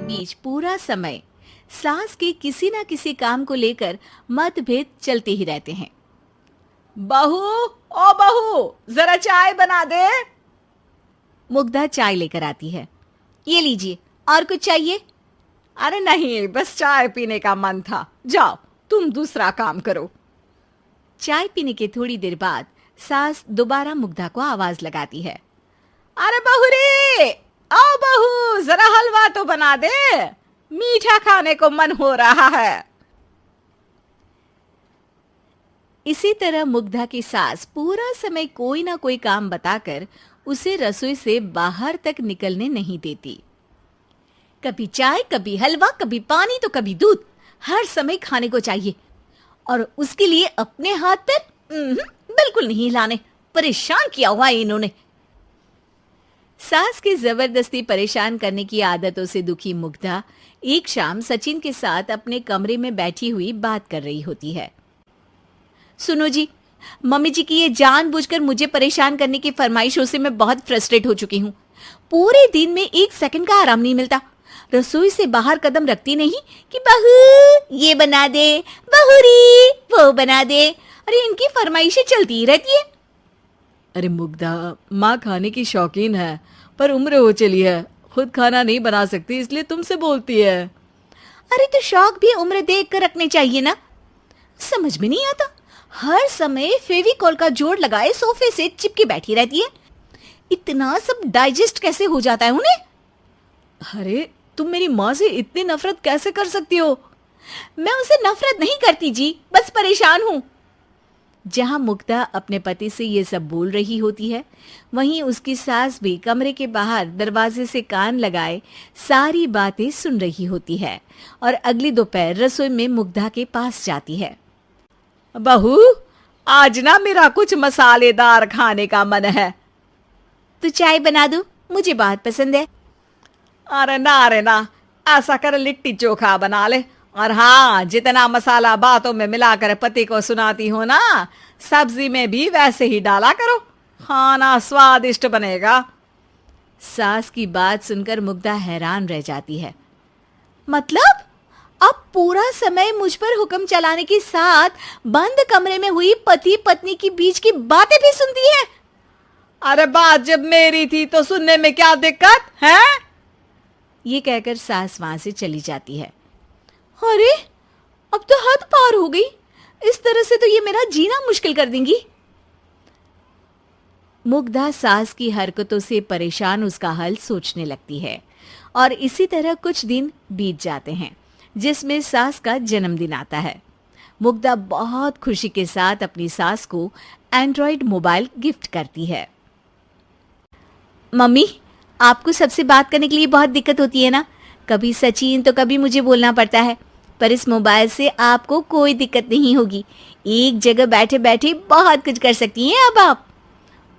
बीच पूरा समय सास के किसी न किसी काम को लेकर मतभेद चलते ही रहते हैं। बहू, ओ बहू, जरा चाय बना दे। मुग्धा चाय लेकर आती है। ये लीजिए, और कुछ चाहिए? अरे नहीं, बस चाय पीने का मन था। जाओ, तुम दूसरा काम करो। चाय पीने के थोड़ी देर बाद सास दोबारा मुग्धा को आवाज लगाती है। अरे बहू रे, आओ बहू, जरा हलवा तो बना दे, मीठा खाने को मन हो रहा है। इसी तरह मुग्धा की सास पूरा समय कोई ना कोई काम बताकर उसे रसोई से बाहर तक निकलने नहीं देती। कभी चाय, कभी हलवा, कभी पानी तो कभी दूध, हर समय खाने को चाहिए और उसके लिए अपने हाथ पैर बिल्कुल नहीं हिलाने। परेशान किया हुआ है इन्होंने। सास की जबरदस्ती परेशान करने की आदतों से दुखी मुग्धा एक शाम सचिन के साथ अपने कमरे में बैठी हुई बात कर रही होती है। सुनो जी, मम्मी जी की ये जानबूझकर मुझे परेशान करने की फरमाइशों से मैं बहुत फ्रस्ट्रेट हो चुकी हूँ। पूरे दिन में 1 सेकंड का आराम नहीं मिलता। रसोई से बाहर कदम रखती नहीं कि बहू ये बना दे, बहू री वो बना दे। अरे इनकी फरमाइशें चलती ही रहती है। अरे मुग्धा, माँ खाने की शौकीन है, पर उम्र हो चली है, खुद खाना नहीं बना सकती, इसलिए तुमसे बोलती है। अरे तो शौक भी उम्र देख कर रखने चाहिए ना। समझ में नहीं आता, हर समय फेविकॉल का जोड़ लगाए सोफे से चिपके बैठी रहती है। इतना सब डाइजेस्ट कैसे हो जाता है उन्हें? अरे तुम मेरी माँ से इतनी नफरत कैसे कर सकती हो? मैं उसे नफरत नहीं करती जी, बस परेशान हूँ। जहां मुग्धा अपने पति से ये सब बोल रही होती है, वहीं उसकी सास भी कमरे के बाहर दरवाजे से कान लगाए सारी बातें सुन रही होती है और अगली दोपहर रसोई में मुग्धा के पास जाती है। बहू, आज ना मेरा कुछ मसालेदार खाने का मन है। तो चाय बना दूं? मुझे बहुत पसंद है। अरे ना, ऐसा कर लिट्टी चोखा बना ले। और हाँ, जितना मसाला बातों में मिलाकर पति को सुनाती हो ना, सब्जी में भी वैसे ही डाला करो, खाना स्वादिष्ट बनेगा। सास की बात सुनकर मुग्धा हैरान रह जाती है। मतलब अब पूरा समय मुझ पर हुक्म चलाने के साथ बंद कमरे में हुई पति पत्नी की बीच की बातें भी सुनती है? अरे बात जब मेरी थी तो सुनने में क्या दिक्कत है? ये कहकर सास वहां से चली जाती है। अरे अब तो हद पार हो गई, इस तरह से तो ये मेरा जीना मुश्किल कर देंगी। मुग्धा सास की हरकतों से परेशान उसका हल सोचने लगती है और इसी तरह कुछ दिन बीत जाते हैं, जिसमें सास का जन्मदिन आता है। मुग्धा बहुत खुशी के साथ अपनी सास को एंड्रॉइड मोबाइल गिफ्ट करती है। मम्मी, आपको सबसे बात करने के लिए बहुत दिक्कत होती है ना, कभी सचिन तो कभी मुझे बोलना पड़ता है, पर इस मोबाइल से आपको कोई दिक्कत नहीं होगी। एक जगह बैठे बैठे बहुत कुछ कर सकती हैं अब आप।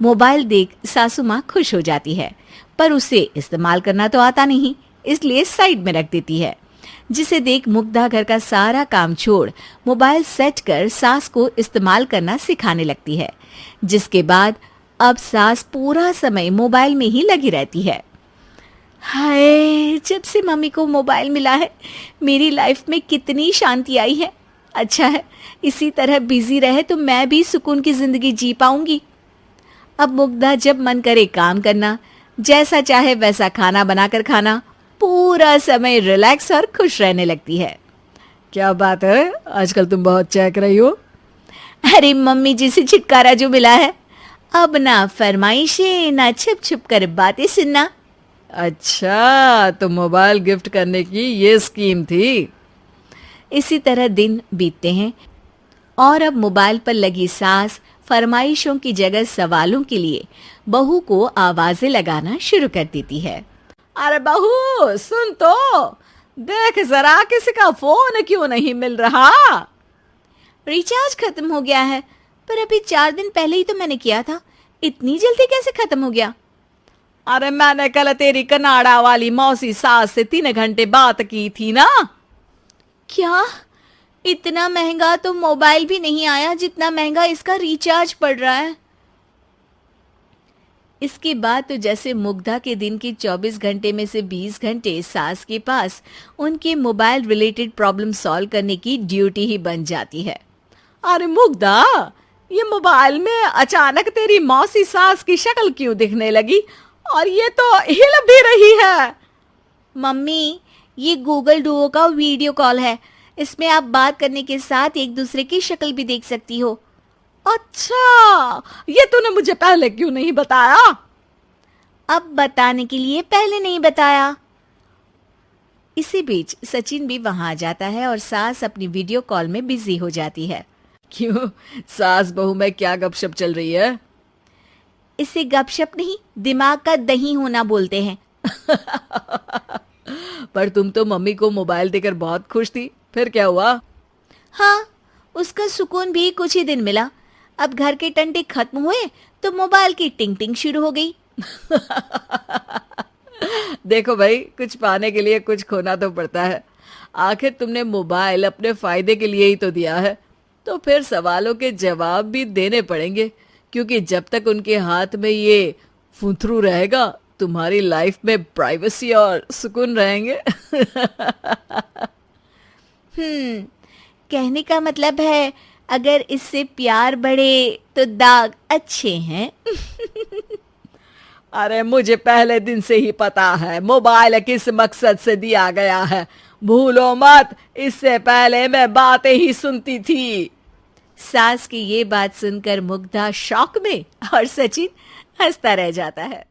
मोबाइल देख सासू माँ खुश हो जाती है, पर उसे इस्तेमाल करना तो आता नहीं, इसलिए साइड में रख देती है। जिसे देख मुग्धा घर का सारा काम छोड़ मोबाइल सेट कर सास को इस्तेमाल करना सिखाने लगती है, जिसके बाद अब सास पूरा समय मोबाइल में ही लगी रहती है। हाय, जब से मम्मी को मोबाइल मिला है मेरी लाइफ में कितनी शांति आई है। अच्छा है, इसी तरह बिजी रहे तो मैं भी सुकून की जिंदगी जी पाऊंगी। अब मुग्धा जब मन करे काम करना, जैसा चाहे वैसा खाना बनाकर खाना, पूरा समय रिलैक्स और खुश रहने लगती है। क्या बात है, आजकल तुम बहुत चहक रही हो। अरे मम्मी जी से छुटकारा जो मिला है, अब ना फरमाइशें ना छुप छुप कर बातें सुनना। अच्छा, तो मोबाइल गिफ्ट करने की ये स्कीम थी। इसी तरह दिन बीतते हैं और अब मोबाइल पर लगी सास फरमाइशों की जगह सवालों के लिए बहू को आवाजें लगाना शुरू कर देती है। अरे बहू सुन तो, देख जरा किसी का फोन क्यों नहीं मिल रहा? रिचार्ज खत्म हो गया है, पर अभी 4 दिन पहले ही तो मैंने किया था, इतनी जल्दी कैसे खत्म हो गया? अरे मैंने कल तेरी कनाडा वाली मौसी सास से 3 घंटे बात की थी ना। क्या? इतना महंगा तो मोबाइल भी नहीं आया जितना महंगा इसका रिचार्ज पड़ रहा है। इसके बाद तो जैसे मुग्धा के दिन के 24 घंटे में से 20 घंटे सास के पास उनके मोबाइल रिलेटेड प्रॉब्लम सॉल्व करने की ड्यूटी ही बन जाती है। अरे मुग्धा, ये मोबाइल में अचानक तेरी मौसी सास की शक्ल क्यों दिखने लगी? और ये तो हिल भी रही है। मम्मी, ये गूगल डुओ का वीडियो कॉल है। इसमें आप बात करने के साथ एक दूसरे की शक्ल भी देख सकती हो। अच्छा, ये तूने मुझे पहले क्यों नहीं बताया? अब बताने के लिए पहले नहीं बताया। इसी बीच सचिन भी वहां आ जाता है और सास अपनी वीडियो कॉल में बिजी हो जाती है। क्यों, सास बहू में क्या गपशप चल रही है? इसे गपशप नहीं, दिमाग का दही होना बोलते हैं। पर तुम तो मम्मी को मोबाइल देकर बहुत खुश थी, फिर क्या हुआ? हाँ, उसका सुकून भी कुछ ही दिन मिला। अब घर के टंटे खत्म हुए तो मोबाइल की टिंग टिंग शुरू हो गई। देखो भाई, कुछ पाने के लिए कुछ खोना तो पड़ता है। आखिर तुमने मोबाइल अपने फायदे के लिए ही तो दिया है, तो फिर सवालों के जवाब भी देने पड़ेंगे, क्योंकि जब तक उनके हाथ में ये फुंथरू रहेगा, तुम्हारी लाइफ में प्राइवेसी और सुकून रहेंगे। कहने का मतलब है अगर इससे प्यार बढ़े तो दाग अच्छे हैं। अरे मुझे पहले दिन से ही पता है मोबाइल किस मकसद से दिया गया है। भूलो मत, इससे पहले मैं बातें ही सुनती थी। सास की ये बात सुनकर मुग्धा शॉक में और सचिन हंसता रह जाता है।